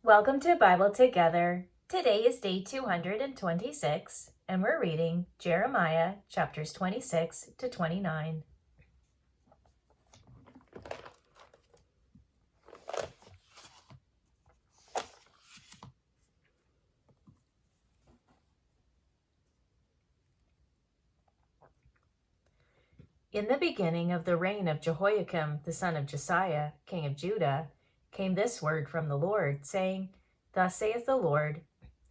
Welcome to Bible Together. Today is day 226, and we're reading Jeremiah chapters 26 to 29. In the beginning of the reign of Jehoiakim, the son of Josiah, king of Judah, came this word from the Lord, saying, Thus saith the Lord,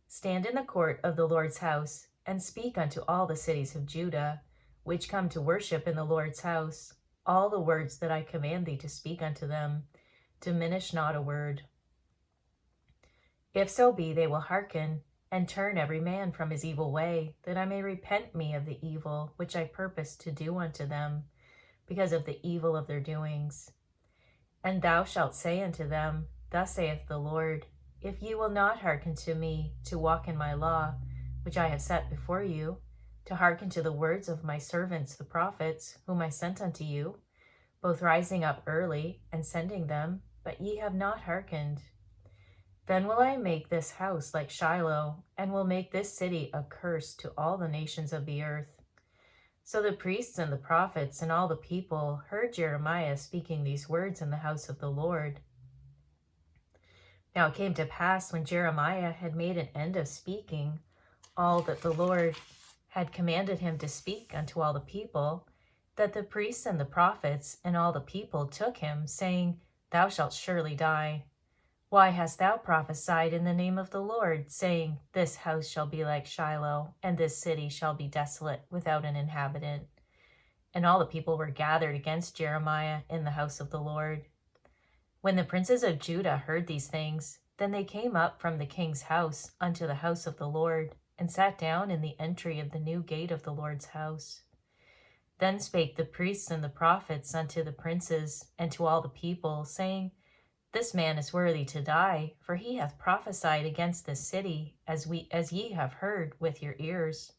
Stand in the court of the Lord's house, and speak unto all the cities of Judah, which come to worship in the Lord's house, all the words that I command thee to speak unto them. Diminish not a word. If so be they will hearken, and turn every man from his evil way, that I may repent me of the evil which I purpose to do unto them, because of the evil of their doings. And thou shalt say unto them, Thus saith the Lord, If ye will not hearken to me, to walk in my law, which I have set before you, to hearken to the words of my servants the prophets, whom I sent unto you, both rising up early and sending them, but ye have not hearkened, then will I make this house like Shiloh, and will make this city a curse to all the nations of the earth. So the priests and the prophets and all the people heard Jeremiah speaking these words in the house of the Lord. Now it came to pass, when Jeremiah had made an end of speaking all that the Lord had commanded him to speak unto all the people, that the priests and the prophets and all the people took him, saying, Thou shalt surely die. Why hast thou prophesied in the name of the Lord, saying, This house shall be like Shiloh, and this city shall be desolate, without an inhabitant? And all the people were gathered against Jeremiah in the house of the Lord. When the princes of Judah heard these things, then they came up from the king's house unto the house of the Lord, and sat down in the entry of the new gate of the Lord's house. Then spake the priests and the prophets unto the princes and to all the people, saying, This man is worthy to die, for he hath prophesied against this city, as ye have heard with your ears.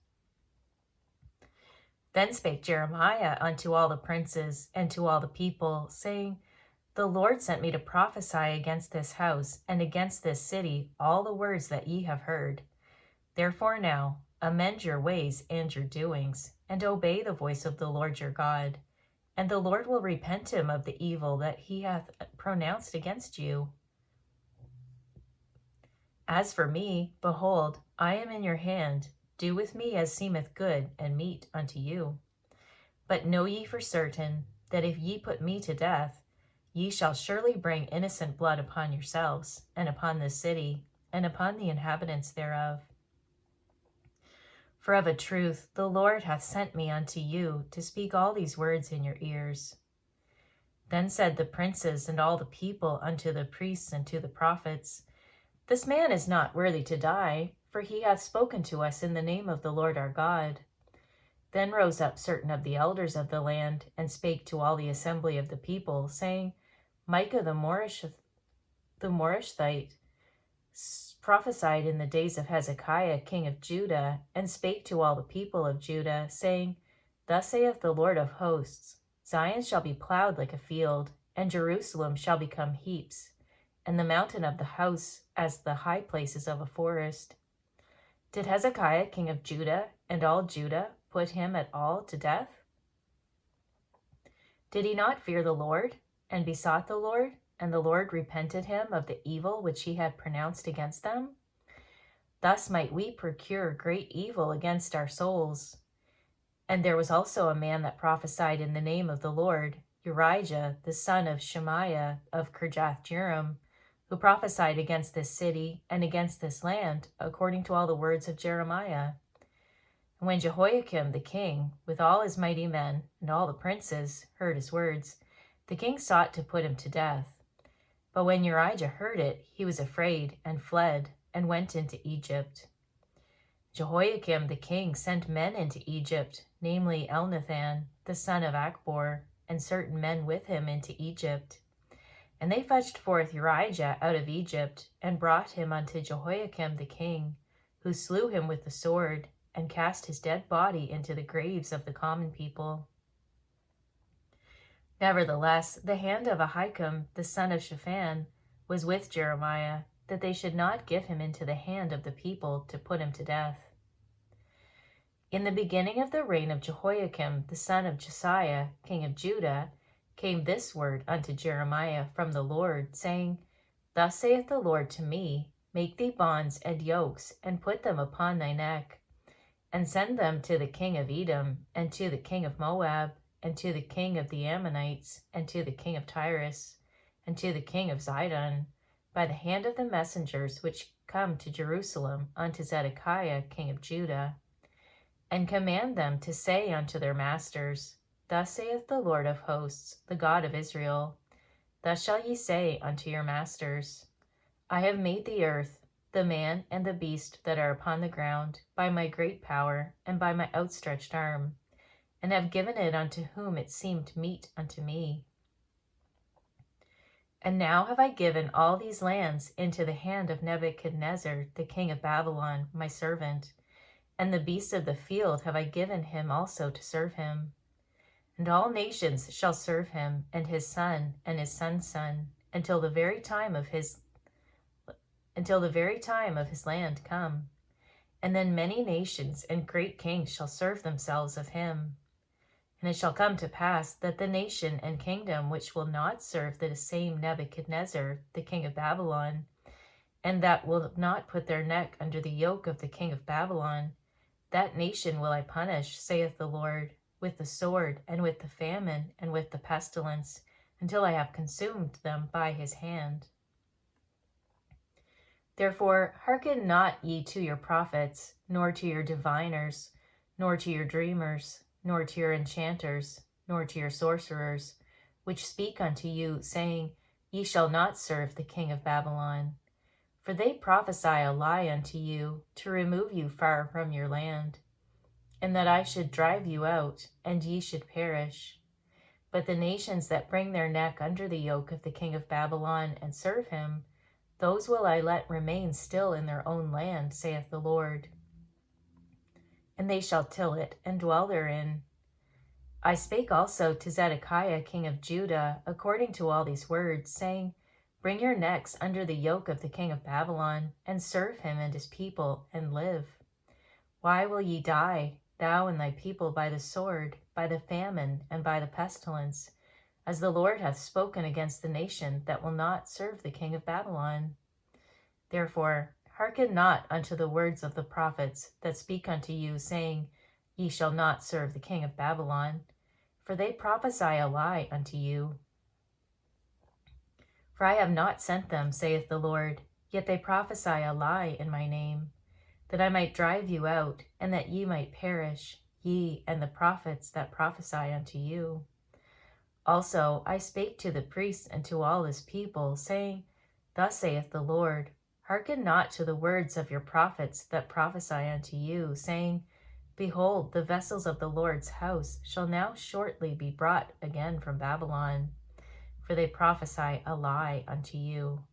Then spake Jeremiah unto all the princes and to all the people, saying, The Lord sent me to prophesy against this house and against this city all the words that ye have heard. Therefore now amend your ways and your doings, and obey the voice of the Lord your God. And the Lord will repent him of the evil that he hath pronounced against you. As for me, behold, I am in your hand. Do with me as seemeth good and meet unto you. But know ye for certain, that if ye put me to death, ye shall surely bring innocent blood upon yourselves, and upon this city, and upon the inhabitants thereof. For of a truth the Lord hath sent me unto you to speak all these words in your ears. Then said the princes and all the people unto the priests and to the prophets, This man is not worthy to die, for he hath spoken to us in the name of the Lord our God. Then rose up certain of the elders of the land, and spake to all the assembly of the people, saying, Micah the Morashthite prophesied in the days of Hezekiah king of Judah, and spake to all the people of Judah, saying, Thus saith the Lord of hosts, Zion shall be plowed like a field, and Jerusalem shall become heaps, and the mountain of the house as the high places of a forest. Did Hezekiah king of Judah and all Judah put him at all to death? Did he not fear the Lord, and besought the Lord, and the Lord repented him of the evil which he had pronounced against them? Thus might we procure great evil against our souls. And there was also a man that prophesied in the name of the Lord, Urijah, the son of Shemaiah of Kirjath-jearim, who prophesied against this city and against this land, according to all the words of Jeremiah. And when Jehoiakim the king, with all his mighty men and all the princes, heard his words, the king sought to put him to death. But when Urijah heard it, he was afraid and fled and went into Egypt. Jehoiakim the king sent men into Egypt, namely Elnathan, the son of Achbor, and certain men with him into Egypt. And they fetched forth Urijah out of Egypt, and brought him unto Jehoiakim the king, who slew him with the sword, and cast his dead body into the graves of the common people. Nevertheless, the hand of Ahikam, the son of Shaphan, was with Jeremiah, that they should not give him into the hand of the people to put him to death. In the beginning of the reign of Jehoiakim, the son of Josiah, king of Judah, came this word unto Jeremiah from the Lord, saying, Thus saith the Lord to me, Make thee bonds and yokes, and put them upon thy neck, and send them to the king of Edom, and to the king of Moab, and to the king of the Ammonites, and to the king of Tyrus, and to the king of Zidon, by the hand of the messengers which come to Jerusalem unto Zedekiah king of Judah, and command them to say unto their masters, Thus saith the Lord of hosts, the God of Israel, Thus shall ye say unto your masters, I have made the earth, the man and the beast that are upon the ground, by my great power and by my outstretched arm, and have given it unto whom it seemed meet unto me. And now have I given all these lands into the hand of Nebuchadnezzar, the king of Babylon, my servant, and the beasts of the field have I given him also to serve him. And all nations shall serve him, and his son, and his son's son, until the very time of his land come. And then many nations and great kings shall serve themselves of him. And it shall come to pass that the nation and kingdom which will not serve the same Nebuchadnezzar, the king of Babylon, and that will not put their neck under the yoke of the king of Babylon, that nation will I punish, saith the Lord, with the sword, and with the famine, and with the pestilence, until I have consumed them by his hand. Therefore hearken not ye to your prophets, nor to your diviners, nor to your dreamers, nor to your enchanters, nor to your sorcerers, which speak unto you, saying, Ye shall not serve the king of Babylon. For they prophesy a lie unto you, to remove you far from your land, and that I should drive you out, and ye should perish. But the nations that bring their neck under the yoke of the king of Babylon and serve him, those will I let remain still in their own land, saith the Lord. And they shall till it, and dwell therein. I spake also to Zedekiah king of Judah, according to all these words, saying, Bring your necks under the yoke of the king of Babylon, and serve him and his people, and live. Why will ye die, thou and thy people, by the sword, by the famine, and by the pestilence, as the Lord hath spoken against the nation that will not serve the king of Babylon? Therefore hearken not unto the words of the prophets that speak unto you, saying, Ye shall not serve the king of Babylon, for they prophesy a lie unto you. For I have not sent them, saith the Lord, yet they prophesy a lie in my name, that I might drive you out, and that ye might perish, ye and the prophets that prophesy unto you. Also I spake to the priests and to all his people, saying, Thus saith the Lord, Hearken not to the words of your prophets that prophesy unto you, saying, Behold, the vessels of the Lord's house shall now shortly be brought again from Babylon. For they prophesy a lie unto you.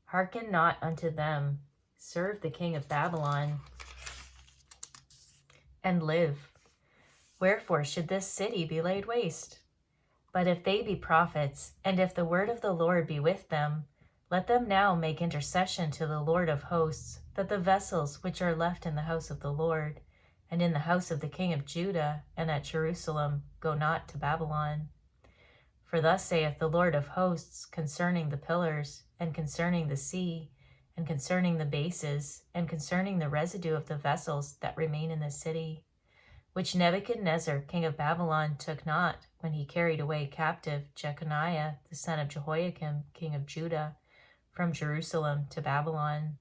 Hearken not unto them. Serve the king of Babylon, and live. Wherefore should this city be laid waste? But if they be prophets, and if the word of the Lord be with them, let them now make intercession to the Lord of hosts, that the vessels which are left in the house of the Lord, and in the house of the king of Judah, and at Jerusalem, go not to Babylon. For thus saith the Lord of hosts concerning the pillars, and concerning the sea, and concerning the bases, and concerning the residue of the vessels that remain in the city, which Nebuchadnezzar king of Babylon took not when he carried away captive Jeconiah the son of Jehoiakim king of Judah from Jerusalem to Babylon,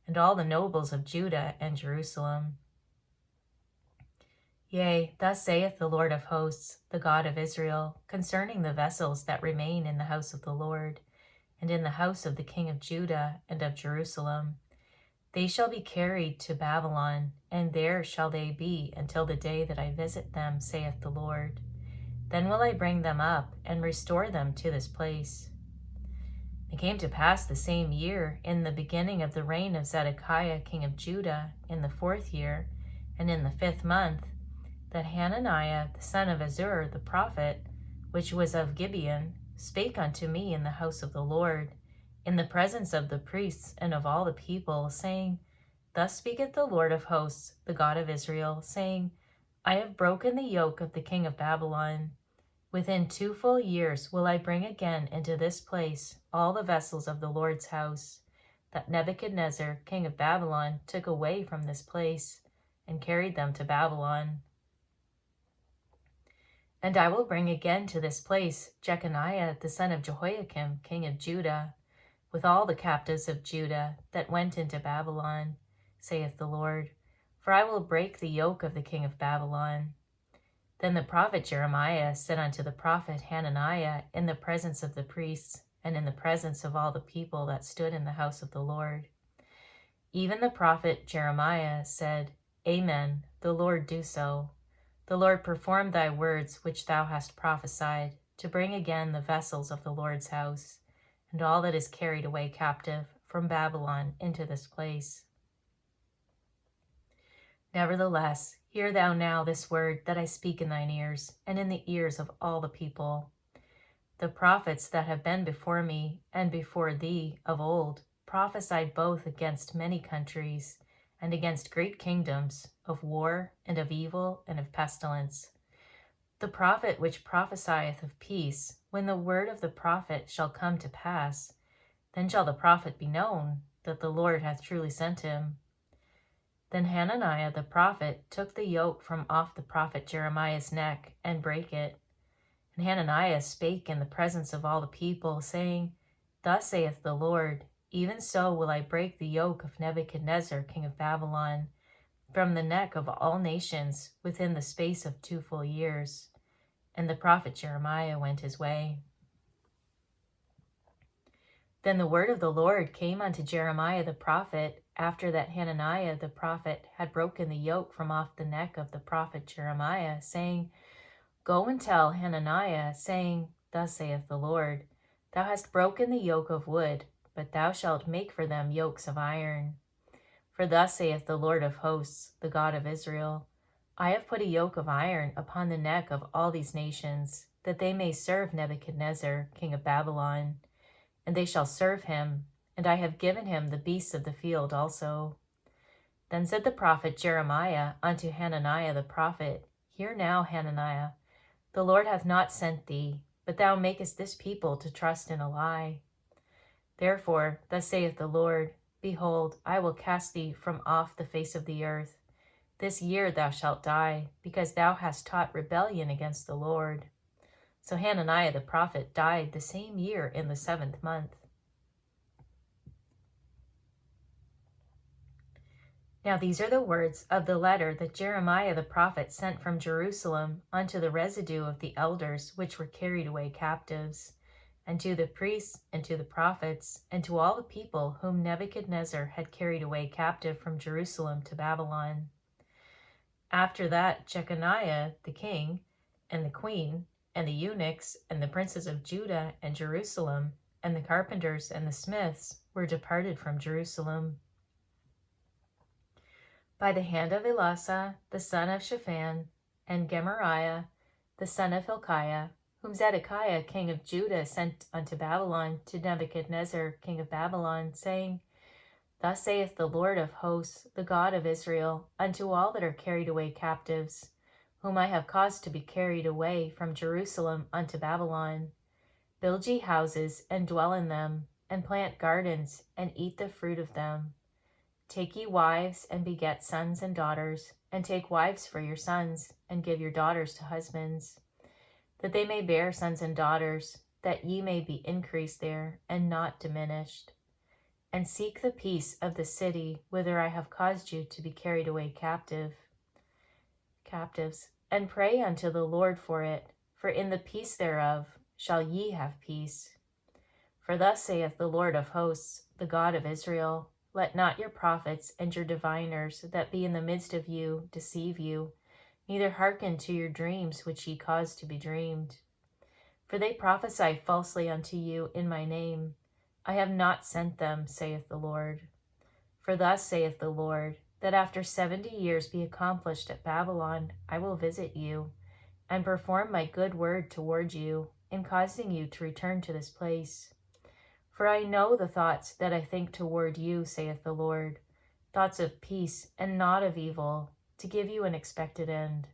and all the nobles of Judah and Jerusalem. Yea, thus saith the Lord of hosts, the God of Israel, concerning the vessels that remain in the house of the Lord, and in the house of the king of Judah and of Jerusalem. They shall be carried to Babylon, and there shall they be until the day that I visit them, saith the Lord. Then will I bring them up, and restore them to this place. It came to pass the same year, in the beginning of the reign of Zedekiah king of Judah, in the 4th year, and in the 5th month, that Hananiah the son of Azur the prophet, which was of Gibeon, spake unto me in the house of the Lord, in the presence of the priests and of all the people, saying, Thus speaketh the Lord of hosts, the God of Israel, saying, I have broken the yoke of the king of Babylon. Within 2 full years will I bring again into this place all the vessels of the Lord's house, that Nebuchadnezzar, king of Babylon, took away from this place, and carried them to Babylon. And I will bring again to this place Jeconiah the son of Jehoiakim, king of Judah, with all the captives of Judah that went into Babylon, saith the Lord, for I will break the yoke of the king of Babylon. Then the prophet Jeremiah said unto the prophet Hananiah in the presence of the priests, and in the presence of all the people that stood in the house of the Lord. Even the prophet Jeremiah said, Amen, the Lord do so. The Lord perform thy words which thou hast prophesied, to bring again the vessels of the Lord's house, and all that is carried away captive from Babylon into this place. Nevertheless, hear thou now this word that I speak in thine ears, and in the ears of all the people. The prophets that have been before me and before thee of old prophesied both against many countries and against great kingdoms, of war and of evil and of pestilence. The prophet which prophesieth of peace, when the word of the prophet shall come to pass, then shall the prophet be known that the Lord hath truly sent him. Then Hananiah the prophet took the yoke from off the prophet Jeremiah's neck and brake it. And Hananiah spake in the presence of all the people, saying, Thus saith the Lord, even so will I break the yoke of Nebuchadnezzar king of Babylon from the neck of all nations within the space of 2 full years. And the prophet Jeremiah went his way. Then the word of the Lord came unto Jeremiah the prophet, after that Hananiah the prophet had broken the yoke from off the neck of the prophet Jeremiah, saying, Go and tell Hananiah, saying, Thus saith the Lord, Thou hast broken the yoke of wood, but thou shalt make for them yokes of iron. For thus saith the Lord of hosts, the God of Israel, I have put a yoke of iron upon the neck of all these nations, that they may serve Nebuchadnezzar, king of Babylon, and they shall serve him, and I have given him the beasts of the field also. Then said the prophet Jeremiah unto Hananiah the prophet, Hear now, Hananiah, the Lord hath not sent thee, but thou makest this people to trust in a lie. Therefore, thus saith the Lord, Behold, I will cast thee from off the face of the earth. This year thou shalt die, because thou hast taught rebellion against the Lord. So Hananiah the prophet died the same year in the 7th month. Now these are the words of the letter that Jeremiah the prophet sent from Jerusalem unto the residue of the elders which were carried away captives, and to the priests, and to the prophets, and to all the people whom Nebuchadnezzar had carried away captive from Jerusalem to Babylon. After that Jeconiah the king, and the queen, and the eunuchs, and the princes of Judah and Jerusalem, and the carpenters and the smiths were departed from Jerusalem. By the hand of Elasah, the son of Shaphan, and Gemariah, the son of Hilkiah, whom Zedekiah king of Judah sent unto Babylon to Nebuchadnezzar king of Babylon, saying, Thus saith the Lord of hosts, the God of Israel, unto all that are carried away captives, whom I have caused to be carried away from Jerusalem unto Babylon, Build ye houses, and dwell in them, and plant gardens, and eat the fruit of them. Take ye wives, and beget sons and daughters, and take wives for your sons, and give your daughters to husbands, that they may bear sons and daughters, that ye may be increased there, and not diminished. And seek the peace of the city whither I have caused you to be carried away captives, and pray unto the Lord for it, for in the peace thereof shall ye have peace. For thus saith the Lord of hosts, the God of Israel, Let not your prophets and your diviners that be in the midst of you deceive you, neither hearken to your dreams which ye cause to be dreamed. For they prophesy falsely unto you in my name. I have not sent them, saith the Lord. For thus saith the Lord, that after 70 years be accomplished at Babylon, I will visit you, and perform my good word toward you, in causing you to return to this place. For I know the thoughts that I think toward you, saith the Lord, thoughts of peace and not of evil, to give you an expected end.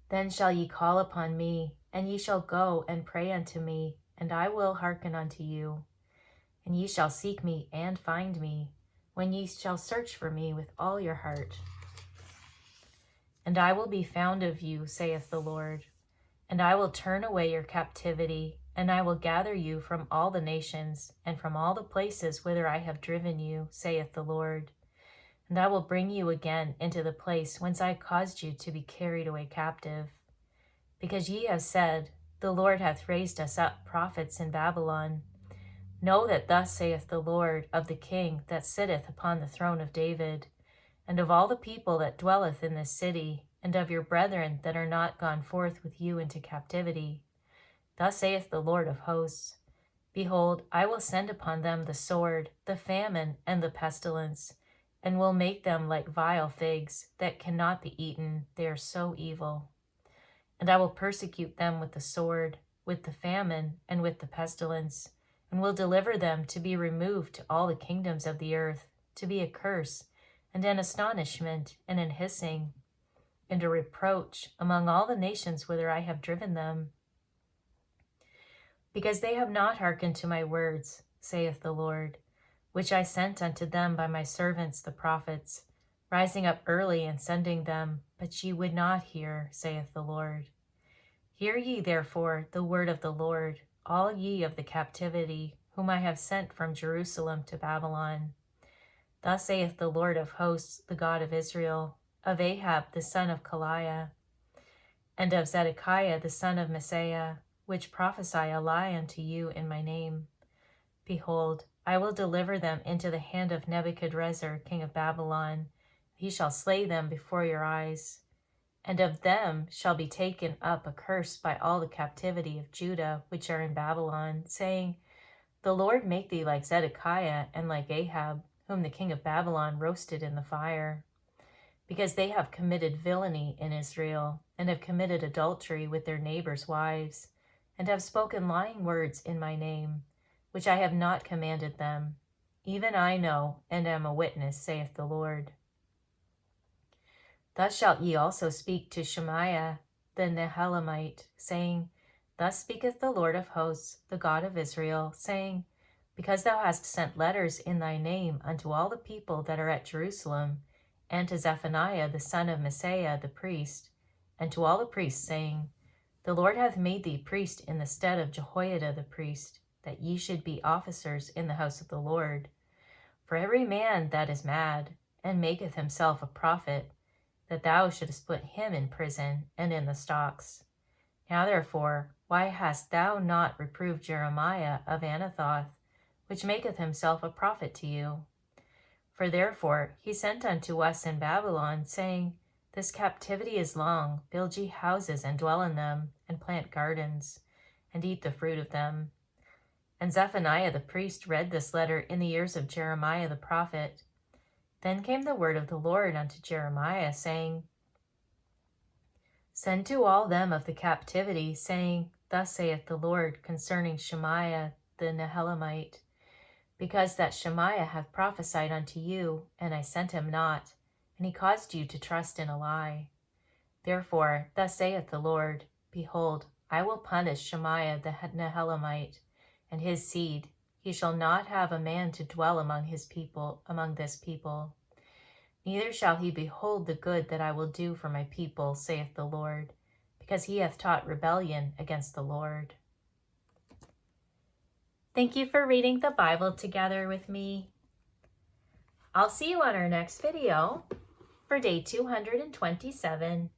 Then shall ye call upon me, and ye shall go and pray unto me, and I will hearken unto you. And ye shall seek me and find me, when ye shall search for me with all your heart. And I will be found of you, saith the Lord. And I will turn away your captivity, and I will gather you from all the nations, and from all the places whither I have driven you, saith the Lord. And I will bring you again into the place whence I caused you to be carried away captive. Because ye have said, The Lord hath raised us up prophets in Babylon. Know that thus saith the Lord of the King that sitteth upon the throne of David, and of all the people that dwelleth in this city, and of your brethren that are not gone forth with you into captivity. Thus saith the Lord of hosts, Behold, I will send upon them the sword, the famine, and the pestilence, and will make them like vile figs that cannot be eaten, they are so evil. And I will persecute them with the sword, with the famine, and with the pestilence, and will deliver them to be removed to all the kingdoms of the earth, to be a curse, and an astonishment, and an hissing, and a reproach among all the nations whither I have driven them. Because they have not hearkened to my words, saith the Lord, which I sent unto them by my servants the prophets, rising up early and sending them, but ye would not hear, saith the Lord. Hear ye therefore the word of the Lord, all ye of the captivity, whom I have sent from Jerusalem to Babylon. Thus saith the Lord of hosts, the God of Israel, of Ahab the son of Kaliah, and of Zedekiah the son of Messiah, which prophesy a lie unto you in my name. Behold, I will deliver them into the hand of Nebuchadrezzar king of Babylon. He shall slay them before your eyes. And of them shall be taken up a curse by all the captivity of Judah which are in Babylon, saying, The Lord make thee like Zedekiah and like Ahab, whom the king of Babylon roasted in the fire. Because they have committed villainy in Israel, and have committed adultery with their neighbors' wives, and have spoken lying words in my name, which I have not commanded them. Even I know, and am a witness, saith the Lord. Thus shalt ye also speak to Shemaiah the Nehelamite, saying, Thus speaketh the Lord of hosts, the God of Israel, saying, Because thou hast sent letters in thy name unto all the people that are at Jerusalem, and to Zephaniah the son of Messiah the priest, and to all the priests, saying, The Lord hath made thee priest in the stead of Jehoiada the priest, that ye should be officers in the house of the Lord. For every man that is mad, and maketh himself a prophet, that thou shouldest put him in prison and in the stocks. Now therefore, why hast thou not reproved Jeremiah of Anathoth, which maketh himself a prophet to you? For therefore he sent unto us in Babylon, saying, This captivity is long, build ye houses and dwell in them, and plant gardens, and eat the fruit of them. And Zephaniah the priest read this letter in the ears of Jeremiah the prophet. Then came the word of the Lord unto Jeremiah, saying, Send to all them of the captivity, saying, Thus saith the Lord concerning Shemaiah the Nehelamite, because that Shemaiah hath prophesied unto you, and I sent him not, and he caused you to trust in a lie. Therefore, thus saith the Lord, Behold, I will punish Shemaiah the Nehelamite, and his seed. He shall not have a man to dwell among his people, among this people. Neither shall he behold the good that I will do for my people, saith the Lord, because he hath taught rebellion against the Lord. Thank you for reading the Bible together with me. I'll see you on our next video for day 227.